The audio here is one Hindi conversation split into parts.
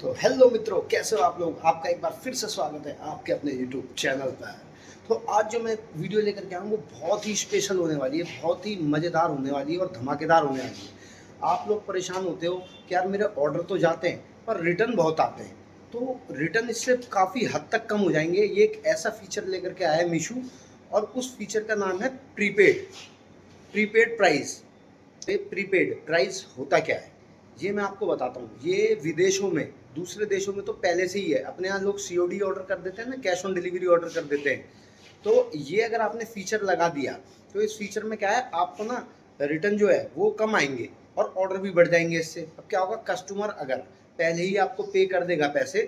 तो हेलो मित्रों, कैसे हो आप लोग। आपका एक बार फिर से स्वागत है आपके अपने यूट्यूब चैनल पर। तो आज जो मैं वीडियो लेकर के आऊँ वो बहुत ही स्पेशल होने वाली है, बहुत ही मज़ेदार होने वाली है और धमाकेदार होने वाली है। आप लोग परेशान होते हो कि यार मेरे ऑर्डर तो जाते हैं पर रिटर्न बहुत आते हैं, तो रिटर्न इससे काफ़ी हद तक कम हो जाएंगे। ये एक ऐसा फीचर लेकर के आया है मीशो, और उस फीचर का नाम है prepaid prepaid price. Prepaid price होता क्या है ये मैं आपको बताता हूँ। ये विदेशों में, दूसरे देशों में तो पहले से ही है। अपने यहाँ लोग सीओडी ऑर्डर कर देते हैं ना, कैश ऑन डिलीवरी ऑर्डर कर देते हैं। तो ये अगर आपने फीचर लगा दिया तो इस फीचर में क्या है, आपको ना रिटर्न जो है वो कम आएंगे और ऑर्डर भी बढ़ जाएंगे इससे। अब क्या होगा, कस्टमर अगर पहले ही आपको पे कर देगा पैसे,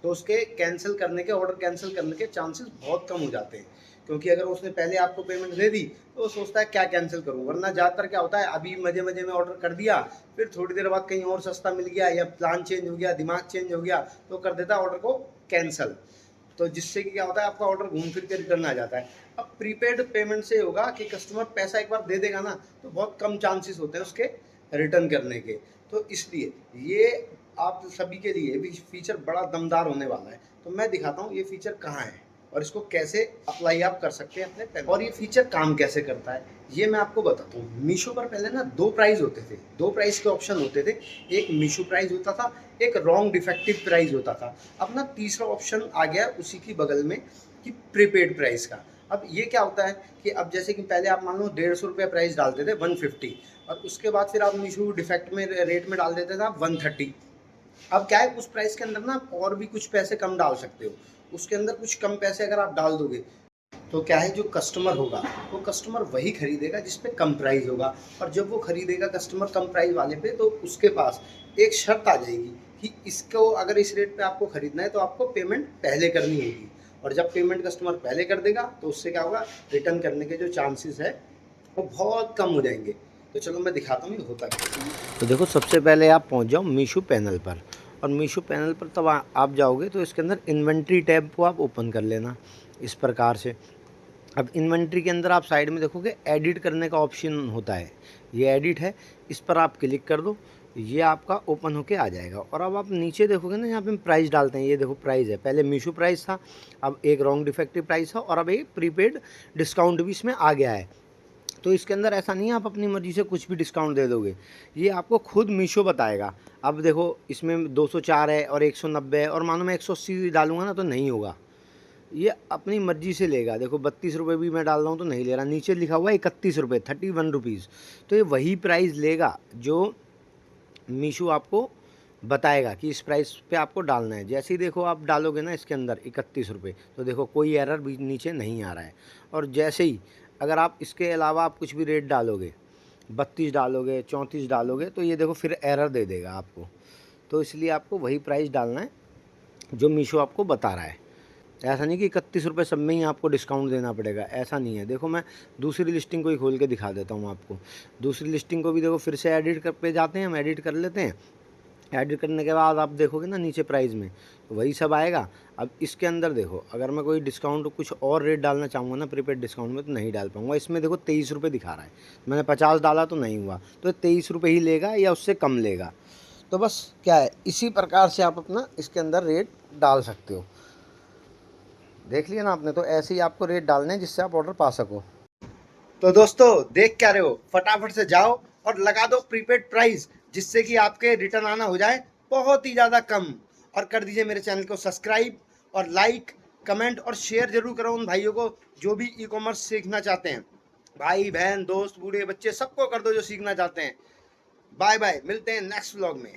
तो उसके कैंसिल करने के, ऑर्डर कैंसिल करने के चांसेस बहुत कम हो जाते हैं। क्योंकि अगर उसने पहले आपको पेमेंट दे दी तो वो सोचता है क्या कैंसिल करूँ, वरना ज़्यादातर क्या होता है, अभी मजे मजे में ऑर्डर कर दिया, फिर थोड़ी देर बाद कहीं और सस्ता मिल गया या प्लान चेंज हो गया, दिमाग चेंज हो गया, तो कर देता है ऑर्डर को कैंसिल। तो जिससे कि क्या होता है, आपका ऑर्डर घूम फिर के रिटर्न आ जाता है। अब प्रीपेड पेमेंट से होगा कि कस्टमर पैसा एक बार दे देगा ना, तो बहुत कम चांसेस होते हैं उसके रिटर्न करने के। तो इसलिए ये आप सभी के लिए भी फीचर बड़ा दमदार होने वाला है। तो मैं दिखाता हूँ ये फीचर कहाँ है और इसको कैसे अप्लाई आप कर सकते हैं अपने पेमेंट, और ये फीचर काम कैसे करता है ये मैं आपको बताता हूँ। मीशो पर पहले ना दो प्राइस होते थे, दो प्राइस के ऑप्शन होते थे। एक मीशो प्राइस होता था, एक रॉन्ग डिफेक्टिव प्राइस होता था। अब ना तीसरा ऑप्शन आ गया उसी की बगल में कि प्रीपेड प्राइस का। अब ये क्या होता है कि अब जैसे कि पहले आप मान लो 150 रुपये प्राइस डालते थे 150, और उसके बाद फिर आप मीशो डिफेक्ट में रेट में डाल देते थे आप 130। अब क्या है, उस प्राइस के अंदर ना आप और भी कुछ पैसे कम डाल सकते हो। उसके अंदर कुछ कम पैसे अगर आप डाल दोगे तो क्या है, जो कस्टमर होगा वो कस्टमर वही खरीदेगा जिस पे कम प्राइस होगा। और जब वो खरीदेगा कस्टमर कम प्राइस वाले पे, तो उसके पास एक शर्त आ जाएगी कि इसको अगर इस रेट पे आपको खरीदना है तो आपको पेमेंट पहले करनी होगी। और जब पेमेंट कस्टमर पहले कर देगा तो उससे क्या होगा, रिटर्न करने के जो चांसेस है वो बहुत कम हो जाएंगे। तो चलो मैं दिखाता हूँ ये होता क्या है। तो देखो, सबसे पहले आप पहुँच जाओ मीशो पैनल पर, और मीशो पैनल पर तब आप जाओगे तो इसके अंदर इन्वेंट्री टैब को आप ओपन कर लेना इस प्रकार से। अब इन्वेंट्री के अंदर आप साइड में देखोगे एडिट करने का ऑप्शन होता है, ये एडिट है, इस पर आप क्लिक कर दो, ये आपका ओपन होके आ जाएगा। और अब आप नीचे देखोगे ना, यहाँ पे हम प्राइस डालते हैं, ये देखो प्राइस है, पहले मीशो प्राइस था, अब एक रॉन्ग डिफेक्टिव प्राइस था, और अब एक प्रीपेड डिस्काउंट भी इसमें आ गया है। तो इसके अंदर ऐसा नहीं है आप अपनी मर्ज़ी से कुछ भी डिस्काउंट दे दोगे, ये आपको खुद मीशो बताएगा। अब देखो, इसमें 204 है और 190 है, और मानो मैं 180 डालूंगा ना तो नहीं होगा, ये अपनी मर्ज़ी से लेगा। देखो 32 रुपये भी मैं डाल रहा हूँ तो नहीं ले रहा, नीचे लिखा हुआ है 31 रुपये, 31 रुपीज़। तो ये वही प्राइस लेगा जो मीशो आपको बताएगा कि इस प्राइस पे आपको डालना है। जैसे ही देखो आप डालोगे ना इसके अंदर 31 रुपये, तो देखो कोई एरर भी नीचे नहीं आ रहा है। और जैसे ही अगर आप इसके अलावा आप कुछ भी रेट डालोगे, 32 डालोगे, 34 डालोगे, तो ये देखो फिर एरर दे देगा आपको। तो इसलिए आपको वही प्राइस डालना है जो मीशो आपको बता रहा है। ऐसा नहीं कि 31 रुपये सब में ही आपको डिस्काउंट देना पड़ेगा, ऐसा नहीं है। देखो मैं दूसरी लिस्टिंग को ही खोल के दिखा देता हूँ आपको। दूसरी लिस्टिंग को भी देखो, फिर से एडिट कर पे जाते हैं, हम एडिट कर लेते हैं। एडिट करने के बाद आप देखोगे ना नीचे प्राइस में, तो वही सब आएगा। अब इसके अंदर देखो, अगर मैं कोई डिस्काउंट कुछ और रेट डालना चाहूँगा ना प्रीपेड डिस्काउंट में, तो नहीं डाल पाऊँगा। इसमें देखो 23 रुपये दिखा रहा है, मैंने 50 डाला तो नहीं हुआ, तो 23 रुपये ही लेगा या उससे कम लेगा। तो बस क्या है, इसी प्रकार से आप अपना इसके अंदर रेट डाल सकते हो। देख लिया ना आपने, तो ऐसे ही आपको रेट डालने हैं जिससे आप ऑर्डर पा सको। तो दोस्तों, देख क्या रहे हो, फटाफट से जाओ और लगा दो प्रीपेड प्राइस, जिससे कि आपके रिटर्न आना हो जाए बहुत ही ज़्यादा कम। और कर दीजिए मेरे चैनल को सब्सक्राइब, और लाइक, कमेंट और शेयर जरूर करो उन भाइयों को जो भी ई कॉमर्स सीखना चाहते हैं। भाई बहन दोस्त बूढ़े बच्चे सबको कर दो जो सीखना चाहते हैं। बाय बाय, मिलते हैं नेक्स्ट व्लॉग में।